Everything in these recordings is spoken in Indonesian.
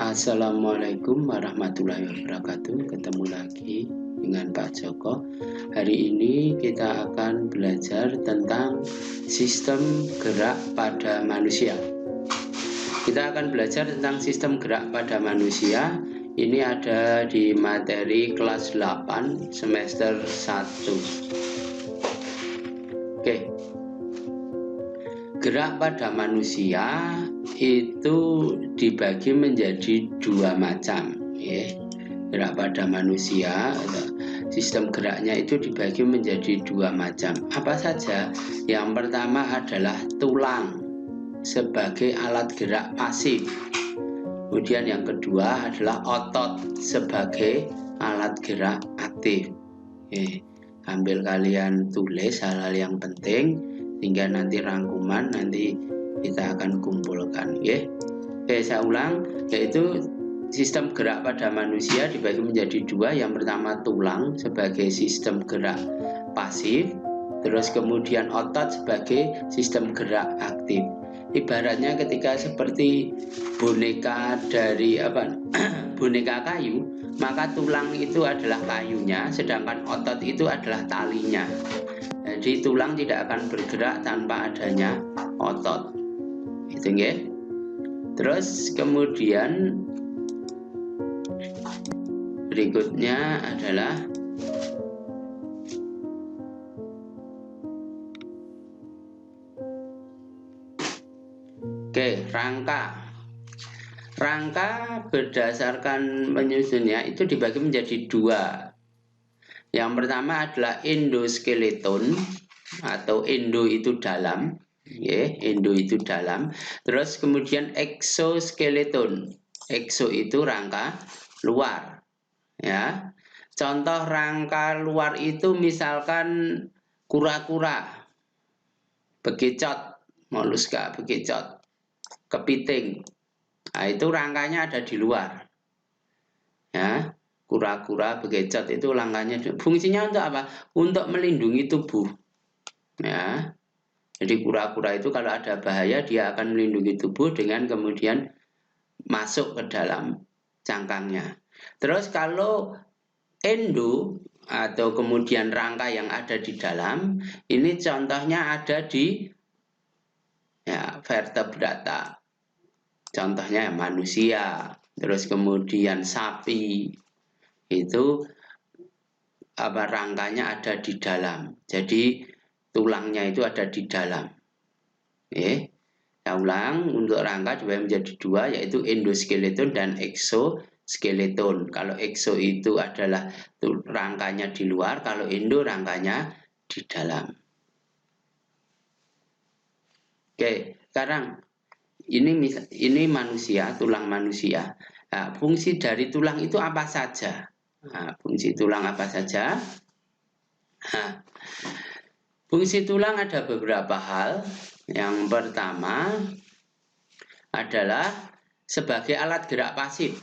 Assalamualaikum warahmatullahi wabarakatuh. Ketemu lagi dengan Pak Joko. Hari ini kita akan belajar tentang sistem gerak pada manusia. Kita akan belajar tentang sistem gerak pada manusia. Ini ada di materi kelas 8 semester 1. Oke. Gerak pada manusia itu dibagi menjadi dua macam, ya. Gerak pada manusia, sistem geraknya itu dibagi menjadi dua macam. Apa saja? Yang pertama adalah tulang sebagai alat gerak pasif. Kemudian yang kedua adalah otot sebagai alat gerak aktif. Ambil kalian tulis hal-hal yang penting, hingga nanti rangkuman nanti kita akan kumpulkan, ya. Saya ulang, yaitu sistem gerak pada manusia dibagi menjadi dua. Yang pertama tulang sebagai sistem gerak pasif, terus kemudian otot sebagai sistem gerak aktif. Ibaratnya ketika seperti boneka dari boneka kayu, maka tulang itu adalah kayunya, sedangkan otot itu adalah talinya. Jadi tulang tidak akan bergerak tanpa adanya otot. Itu ya. Terus kemudian berikutnya adalah rangka. Rangka berdasarkan penyusunnya itu dibagi menjadi dua. Yang pertama adalah endoskeleton atau endo itu dalam, ya, endo itu dalam. Terus kemudian exoskeleton, exo itu rangka luar, ya. Contoh rangka luar itu misalkan kura-kura, bekicot, moluska, bekicot, kepiting. Nah, itu rangkanya ada di luar, ya. Kura-kura, bekicot itu rangkanya. Fungsinya untuk apa? Untuk melindungi tubuh, ya. Jadi kura-kura itu kalau ada bahaya dia akan melindungi tubuh dengan kemudian masuk ke dalam cangkangnya. Terus kalau endo atau kemudian rangka yang ada di dalam, ini contohnya ada di vertebrata. Contohnya manusia, terus kemudian sapi. Itu rangkanya ada di dalam, jadi tulangnya itu ada di dalam. Saya ulang, untuk rangka dibagi menjadi dua, yaitu endoskeleton dan exoskeleton. Kalau exo itu adalah rangkanya di luar, kalau endo rangkanya di dalam. Sekarang ini manusia, tulang manusia. Nah, fungsi dari tulang itu apa saja? Fungsi tulang apa saja? Fungsi tulang ada beberapa hal. Yang pertama adalah sebagai alat gerak pasif.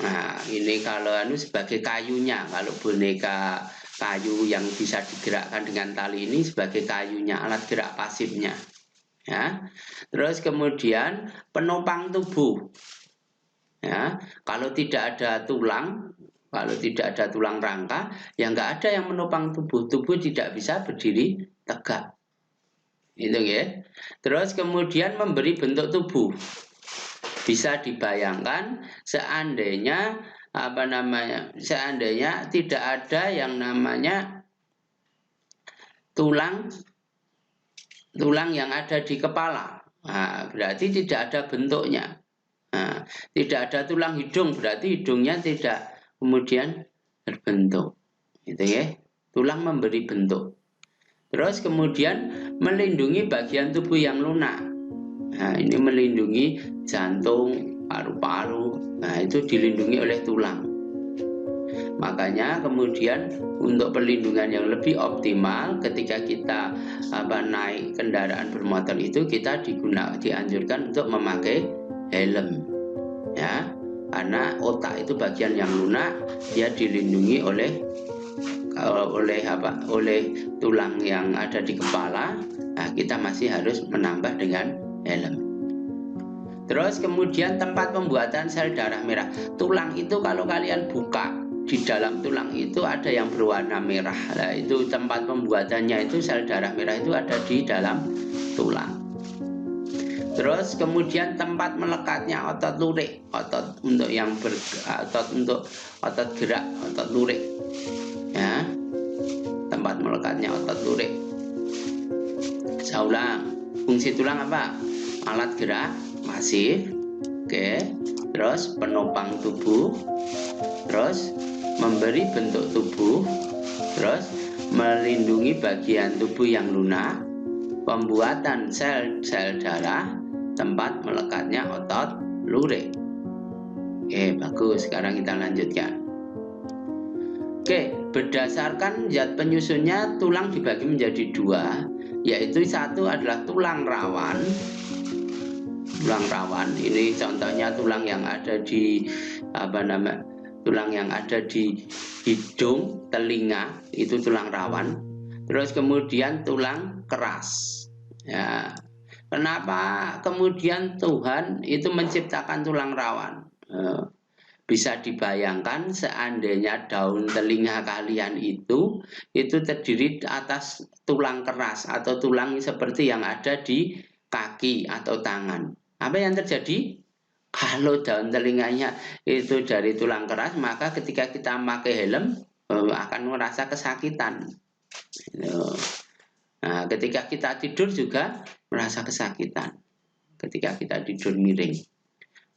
Nah, ini kalau sebagai kayunya, kalau boneka kayu yang bisa digerakkan dengan tali ini sebagai kayunya, alat gerak pasifnya. Ya. Terus kemudian penopang tubuh. Ya, kalau tidak ada tulang, kalau tidak ada tulang rangka, ya nggak ada yang menopang tubuh. Tubuh tidak bisa berdiri tegak. Itu ya. Terus kemudian memberi bentuk tubuh. Bisa dibayangkan seandainya seandainya tidak ada yang namanya tulang yang ada di kepala. Nah, berarti tidak ada bentuknya. Nah, tidak ada tulang hidung, berarti hidungnya tidak kemudian berbentuk, gitu ya. Tulang memberi bentuk. Terus kemudian melindungi bagian tubuh yang lunak. Nah, ini melindungi jantung, paru-paru. Nah, itu dilindungi oleh tulang. Makanya kemudian untuk perlindungan yang lebih optimal ketika kita naik kendaraan bermotor itu kita dianjurkan untuk memakai helm, ya, karena otak itu bagian yang lunak, dia dilindungi oleh tulang yang ada di kepala. Nah, kita masih harus menambah dengan helm. Terus kemudian tempat pembuatan sel darah merah. Tulang itu kalau kalian buka, di dalam tulang itu ada yang berwarna merah. Nah, itu tempat pembuatannya itu sel darah merah itu ada di dalam tulang. Terus kemudian tempat melekatnya otot lurik, otot untuk yang otot untuk otot gerak, otot lurik. Ya. Tempat melekatnya otot lurik. Saya ulang. Fungsi tulang apa? Alat gerak masif, oke. Terus penopang tubuh, terus memberi bentuk tubuh, terus melindungi bagian tubuh yang lunak, pembuatan sel-sel darah, tempat melekatnya otot lurik. Oke, bagus. Sekarang kita lanjutkan. Oke, berdasarkan zat penyusunnya tulang dibagi menjadi dua, yaitu satu adalah tulang rawan. Tulang rawan ini contohnya tulang yang ada di tulang yang ada di hidung, telinga, itu tulang rawan. Terus kemudian tulang keras. Ya. Kenapa kemudian Tuhan itu menciptakan tulang rawan? Bisa dibayangkan seandainya daun telinga kalian itu terdiri atas tulang keras atau tulang seperti yang ada di kaki atau tangan. Apa yang terjadi? Kalau daun telinganya itu dari tulang keras, maka ketika kita pakai helm akan merasa kesakitan. Nah, ketika kita tidur juga merasa kesakitan. Ketika kita tidur miring,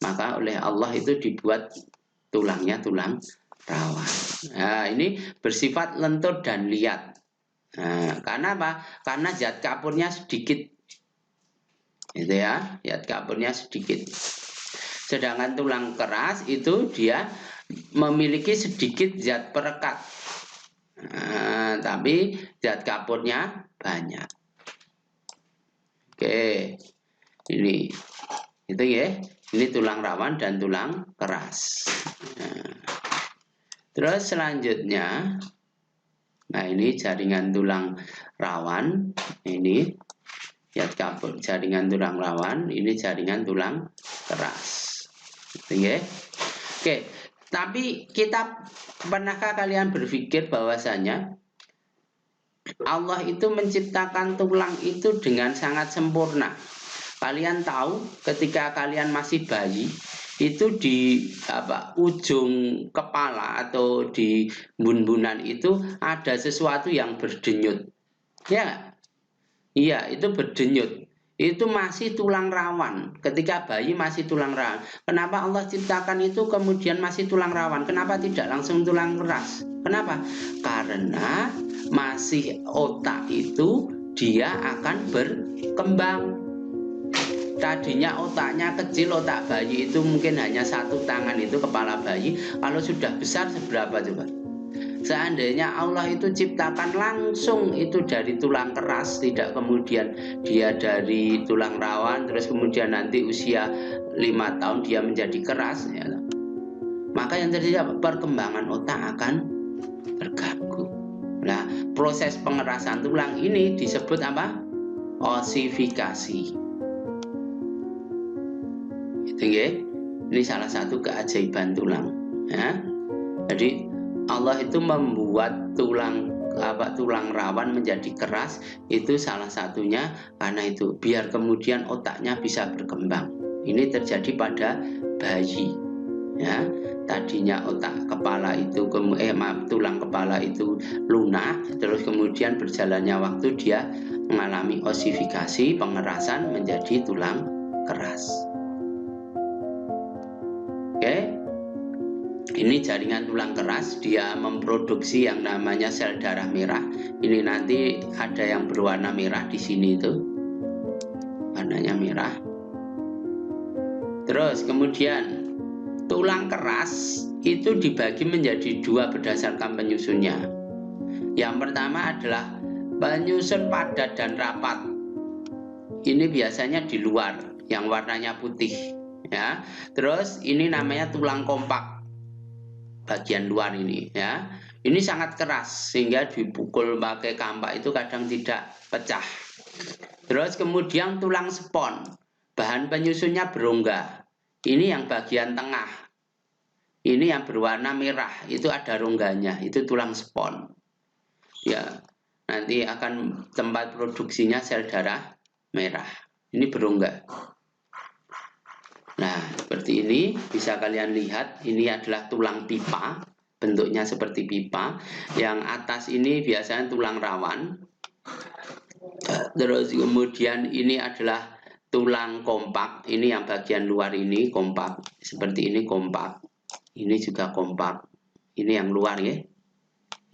maka oleh Allah itu dibuat tulangnya tulang rawan. Nah, ini bersifat lentur dan liat. Nah, karena apa? Karena zat kapurnya sedikit. Itu ya, zat kapurnya sedikit. Sedangkan tulang keras itu dia memiliki sedikit zat perekat. Nah, tapi zat kapurnya banyak. Oke. Ini itu ya. Ini tulang rawan dan tulang keras. Nah, terus selanjutnya, nah ini jaringan tulang rawan, ini zat kapur, jaringan tulang rawan, ini jaringan tulang keras. Oke. Oke, tapi pernahkah kalian berpikir bahwasanya Allah itu menciptakan tulang itu dengan sangat sempurna? Kalian tahu ketika kalian masih bayi itu di ujung kepala atau di bun-bunan itu ada sesuatu yang berdenyut. Ya. Iya, itu berdenyut. Itu masih tulang rawan. Ketika bayi masih tulang rawan. Kenapa Allah ciptakan itu kemudian masih tulang rawan? Kenapa tidak langsung tulang keras? Kenapa? Karena masih otak itu dia akan berkembang. Tadinya otaknya kecil, otak bayi itu mungkin hanya satu tangan itu kepala bayi. Kalau sudah besar seberapa coba? Seandainya Allah itu ciptakan langsung itu dari tulang keras, tidak kemudian dia dari tulang rawan, terus kemudian nanti usia 5 tahun dia menjadi keras, ya, maka yang terjadi apa? Perkembangan otak akan terganggu. Nah, proses pengerasan tulang ini disebut apa? Osifikasi. Ini salah satu keajaiban tulang. Ya. Jadi Allah itu membuat tulang rawan menjadi keras, itu salah satunya karena itu biar kemudian otaknya bisa berkembang. Ini terjadi pada bayi. Ya, tadinya tulang kepala itu lunak, terus kemudian berjalannya waktu dia mengalami osifikasi, pengerasan menjadi tulang keras. Oke. Ini jaringan tulang keras, dia memproduksi yang namanya sel darah merah. Ini nanti ada yang berwarna merah di sini itu. Warnanya merah. Terus kemudian tulang keras itu dibagi menjadi dua berdasarkan penyusunnya. Yang pertama adalah penyusun padat dan rapat. Ini biasanya di luar, yang warnanya putih. Ya, terus ini namanya tulang kompak, bagian luar ini ya. Ini sangat keras sehingga dipukul pakai kampak itu kadang tidak pecah. Terus kemudian tulang spon. bahan penyusunnya berongga. Ini yang bagian tengah. Ini yang berwarna merah, itu ada rongganya, itu tulang spon. Ya, nanti akan tempat produksinya sel darah merah. Ini berongga. Nah, seperti ini bisa kalian lihat, ini adalah tulang pipa, bentuknya seperti pipa. Yang atas ini biasanya tulang rawan. Terus kemudian ini adalah tulang kompak, ini yang bagian luar ini kompak, seperti ini kompak, ini juga kompak, ini yang luar ya,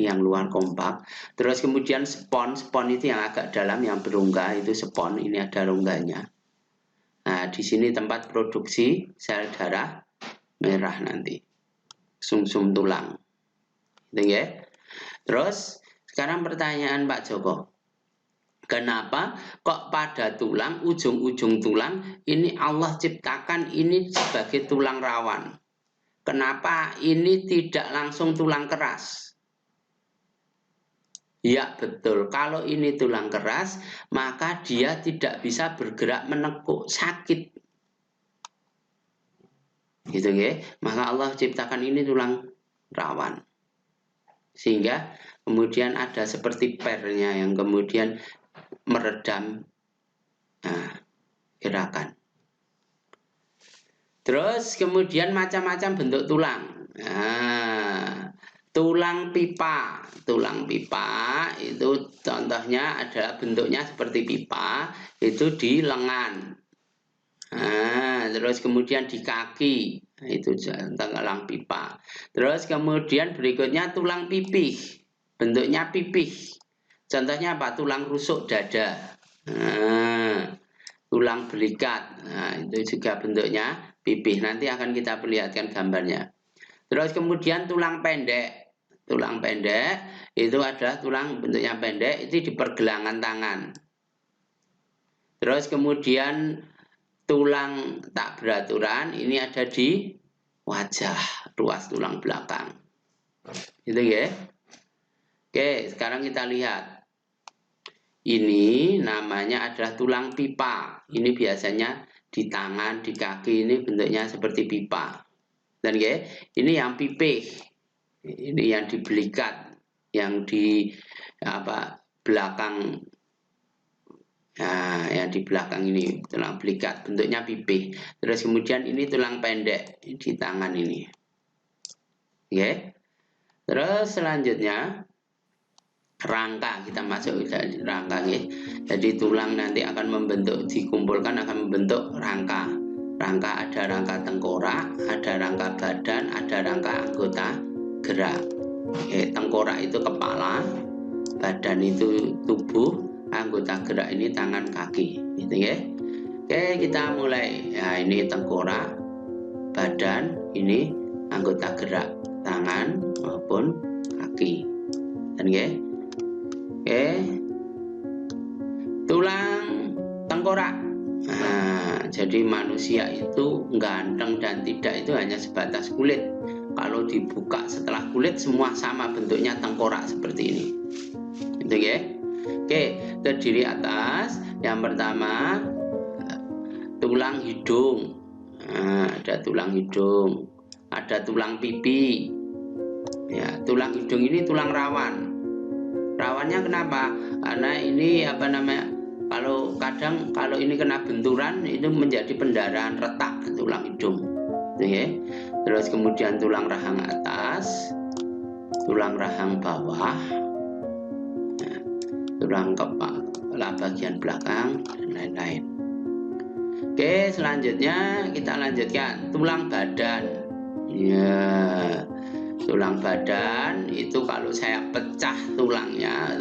yang luar kompak. Terus kemudian spon itu yang agak dalam, yang berongga itu spon, ini ada rongganya. Nah, di sini tempat produksi sel darah merah nanti, sumsum tulang, gitu ya. Terus sekarang pertanyaan Pak Joko. Kenapa kok pada tulang, ujung-ujung tulang ini Allah ciptakan ini sebagai tulang rawan? Kenapa ini tidak langsung tulang keras? Ya betul, kalau ini tulang keras maka dia tidak bisa bergerak menekuk, sakit. Gitu ya. Maka Allah ciptakan ini tulang rawan. Sehingga kemudian ada seperti pernya yang kemudian meredam gerakan. Terus kemudian macam-macam bentuk tulang. Nah, tulang pipa itu contohnya adalah bentuknya seperti pipa, itu di lengan. Nah, terus kemudian di kaki, itu tulang pipa. Terus kemudian berikutnya tulang pipih, bentuknya pipih. Contohnya apa? Tulang rusuk dada. Nah, tulang belikat, nah, itu juga bentuknya pipih. Nanti akan kita perlihatkan gambarnya. Terus kemudian tulang pendek itu adalah tulang bentuknya pendek, itu di pergelangan tangan. Terus kemudian tulang tak beraturan ini ada di wajah, ruas tulang belakang, gitu ya. Oke, sekarang kita lihat. Ini namanya adalah tulang pipa. Ini biasanya di tangan, di kaki, ini bentuknya seperti pipa. Dan ya, ini yang pipih. Ini yang dibelikat, yang di belakang. Nah, yang di belakang ini tulang belikat, bentuknya pipih. Terus kemudian ini tulang pendek di tangan ini. Oke. Terus selanjutnya rangka, kita masuk ke rangka ya. Jadi tulang nanti akan membentuk, dikumpulkan akan membentuk rangka. Rangka ada rangka tengkorak, ada rangka badan, ada rangka anggota gerak. Oke, tengkorak itu kepala, badan itu tubuh, anggota gerak ini tangan kaki, gitu ya. Oke, kita mulai. Ya, ini tengkorak, badan, ini anggota gerak tangan maupun kaki. Dan ya. Oke, tulang tengkorak. Nah, jadi manusia itu ganteng dan tidak itu hanya sebatas kulit. Kalau dibuka setelah kulit semua sama bentuknya, tengkorak seperti ini. Itu ya. Oke, terdiri atas yang pertama tulang hidung. Nah, ada tulang hidung, ada tulang pipi. Ya, tulang hidung ini tulang rawan. Rawannya kenapa? Karena ini kalau ini kena benturan itu menjadi pendarahan, retak tulang hidung. Oke. Terus kemudian tulang rahang atas, tulang rahang bawah, tulang kepala bagian belakang dan lain-lain. Oke, selanjutnya kita lanjutkan tulang badan. Ya. Tulang badan itu kalau saya pecah tulangnya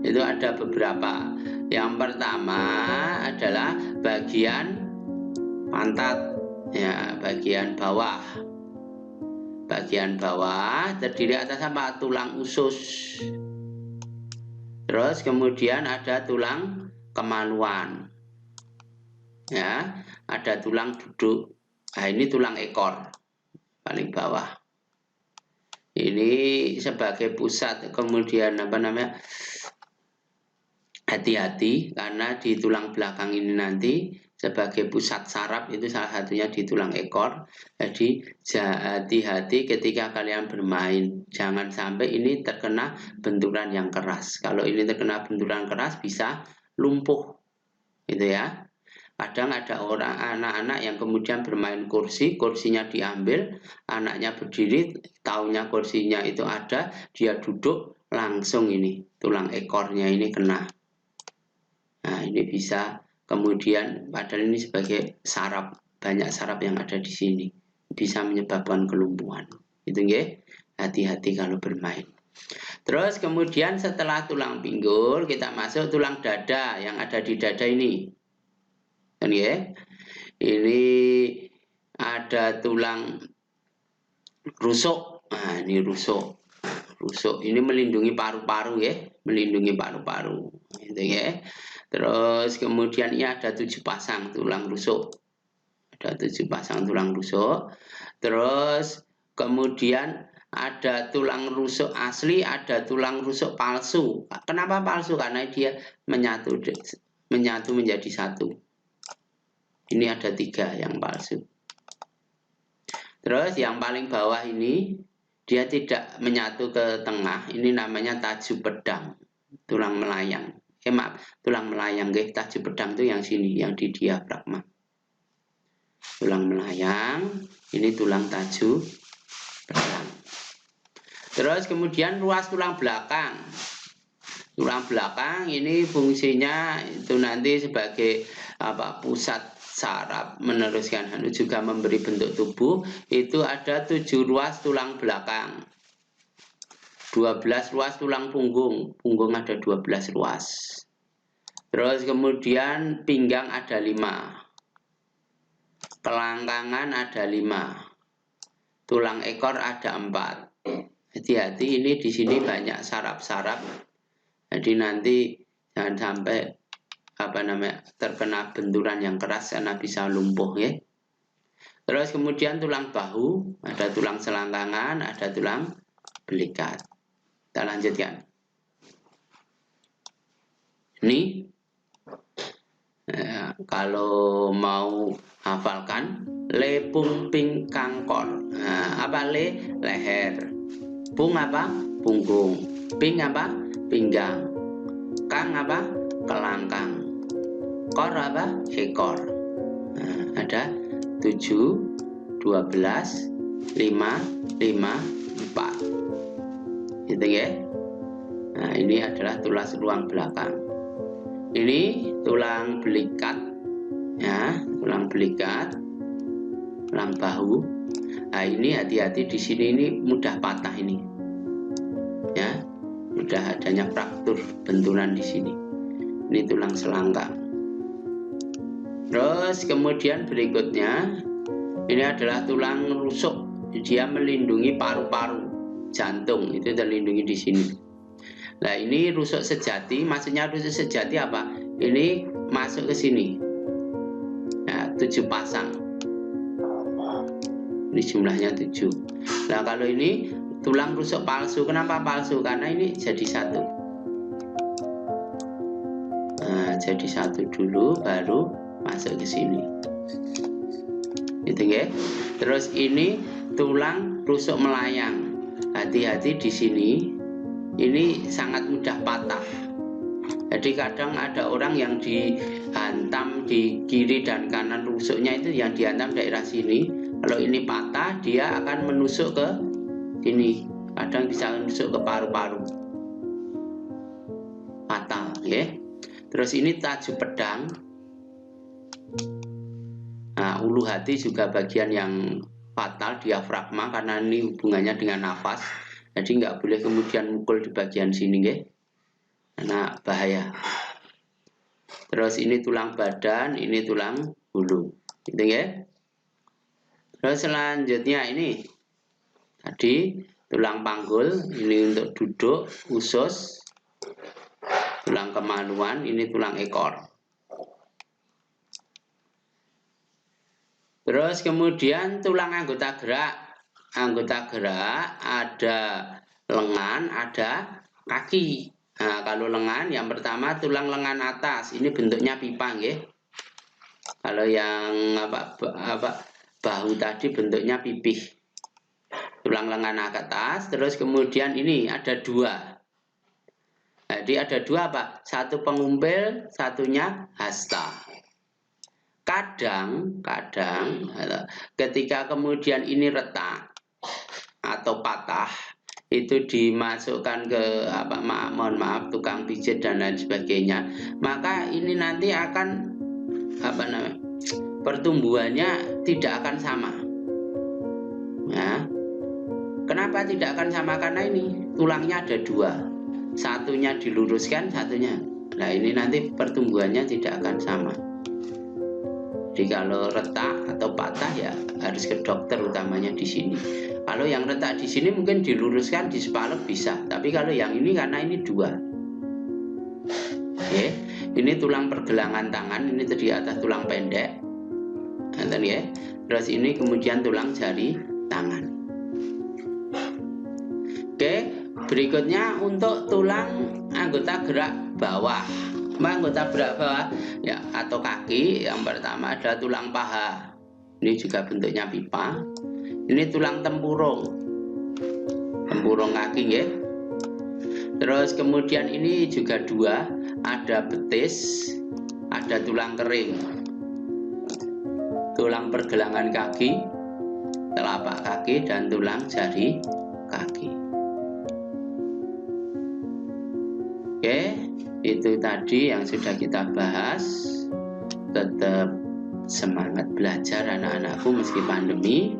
itu ada beberapa. Yang pertama adalah bagian pantat, ya, bagian bawah. Bagian bawah terdiri atas apa? Tulang usus. Terus kemudian ada tulang kemaluan. Ya, ada tulang duduk. Nah, ini tulang ekor paling bawah. Ini sebagai pusat, kemudian hati-hati karena di tulang belakang ini nanti sebagai pusat saraf itu salah satunya di tulang ekor. Jadi hati-hati ketika kalian bermain, jangan sampai ini terkena benturan yang keras. Kalau ini terkena benturan keras bisa lumpuh, gitu ya. Kadang ada orang anak-anak yang kemudian bermain kursi, kursinya diambil, anaknya berdiri, taunya kursinya itu ada, dia duduk, langsung ini tulang ekornya ini kena. Nah, ini bisa kemudian, padahal ini sebagai saraf, banyak saraf yang ada di sini, bisa menyebabkan kelumpuhan. Itu nggih, hati-hati kalau bermain. Terus kemudian setelah tulang pinggul, kita masuk tulang dada yang ada di dada ini. Ya, ini ada tulang rusuk. Nah, ini rusuk. Rusuk ini melindungi paru-paru ya, melindungi paru-paru. Gitu ya. Terus kemudian ini ada 7 pasang tulang rusuk. Ada 7 pasang tulang rusuk. Terus kemudian ada tulang rusuk asli, ada tulang rusuk palsu. Kenapa palsu? Karena dia menyatu menjadi satu. Ini ada 3 yang palsu. Terus yang paling bawah ini dia tidak menyatu ke tengah. Ini namanya taju pedang, tulang melayang. Maaf, tulang melayang, taju pedang itu yang sini, yang di diafragma. Tulang melayang, ini tulang taju pedang. Terus kemudian ruas tulang belakang. Tulang belakang ini fungsinya itu nanti sebagai pusat saraf, meneruskan juga memberi bentuk tubuh. Itu ada 7 ruas tulang belakang, 12 ruas tulang punggung, punggung ada 12 ruas. Terus kemudian pinggang ada 5, kelangkangan ada 5, tulang ekor ada 4. Hati-hati, ini di sini banyak saraf-saraf. Jadi nanti jangan sampai terkena benturan yang keras karena bisa lumpuh ya. Terus kemudian tulang bahu, ada tulang selangkangan, ada tulang belikat. Kita lanjutkan. Ini kalau mau hafalkan, le pung ping kangkor. Nah, apa le? Leher. Pung apa? Punggung. Ping apa? Pinggang. Kang apa? Kelangkang. Kor apa? Ekor. Nah, ada 7, 12, 5, 5, 4. Gitu ya. Nah, ini adalah tulang ruang belakang. Ini tulang belikat, ya, tulang belikat, tulang bahu. Nah, ini hati-hati di sini, ini mudah patah ini, ya, mudah adanya fraktur, benturan di sini. Ini tulang selangkang. Terus kemudian berikutnya, ini adalah tulang rusuk. Dia melindungi paru-paru, jantung itu terlindungi di sini. Nah, ini rusuk sejati. Maksudnya rusuk sejati apa? Ini masuk ke sini. Nah, 7 pasang. Ini jumlahnya 7. Nah, kalau ini tulang rusuk palsu. Kenapa palsu? Karena ini jadi satu. Nah, jadi satu dulu, baru masuk ke sini. Gitu ya. Terus ini tulang rusuk melayang. Hati-hati di sini. Ini sangat mudah patah. Jadi kadang ada orang yang dihantam di kiri dan kanan rusuknya itu, yang dihantam daerah sini. Kalau ini patah, dia akan menusuk ke sini. Kadang bisa menusuk ke paru-paru. Fatal, ya. Terus ini taju pedang. Nah, ulu hati juga bagian yang fatal, diafragma, karena ini hubungannya dengan nafas. Jadi nggak boleh kemudian mukul di bagian sini, ya. Karena bahaya. Terus ini tulang badan, ini tulang bulu, gitu ya. Terus selanjutnya ini tadi tulang panggul, ini untuk duduk, usus, tulang kemaluan, ini tulang ekor. Terus kemudian tulang anggota gerak. Anggota gerak ada lengan, ada kaki. Nah, kalau lengan yang pertama tulang lengan atas, ini bentuknya pipa, nggih. Kalau yang bahu tadi bentuknya pipih, tulang lengan ke atas, terus kemudian ini ada dua. Jadi ada dua satu pengumpil, satunya hasta. Kadang ketika kemudian ini retak atau patah, itu dimasukkan ke mohon maaf tukang pijit dan lain sebagainya, maka ini nanti akan pertumbuhannya tidak akan sama. Ya. Kenapa tidak akan sama? Karena ini tulangnya ada dua, satunya diluruskan, satunya. Nah ini nanti pertumbuhannya tidak akan sama. Jadi kalau retak atau patah ya harus ke dokter utamanya di sini. Kalau yang retak di sini mungkin diluruskan, disepalek bisa. Tapi kalau yang ini karena ini dua. Oke, ini tulang pergelangan tangan, ini tadi atas tulang pendek. Nanti ya. Terus ini kemudian tulang jari tangan. Oke, berikutnya untuk tulang anggota gerak bawah. Anggota gerak bawah ya atau kaki, yang pertama ada tulang paha. Ini juga bentuknya pipa. Ini tulang tempurung kaki ya. Terus kemudian ini juga dua, ada betis, ada tulang kering. Tulang pergelangan kaki, telapak kaki, dan tulang jari kaki. Oke, itu tadi yang sudah kita bahas. Tetap semangat belajar anak-anakku meski pandemi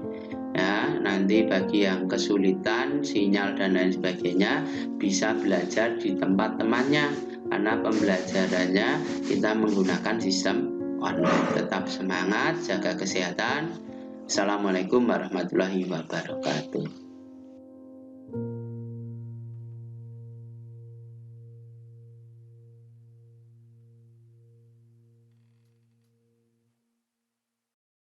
ya. Nanti bagi yang kesulitan sinyal dan lain sebagainya bisa belajar di tempat temannya, karena pembelajarannya kita menggunakan sistem online. Tetap semangat, jaga kesehatan. Assalamualaikum warahmatullahi wabarakatuh.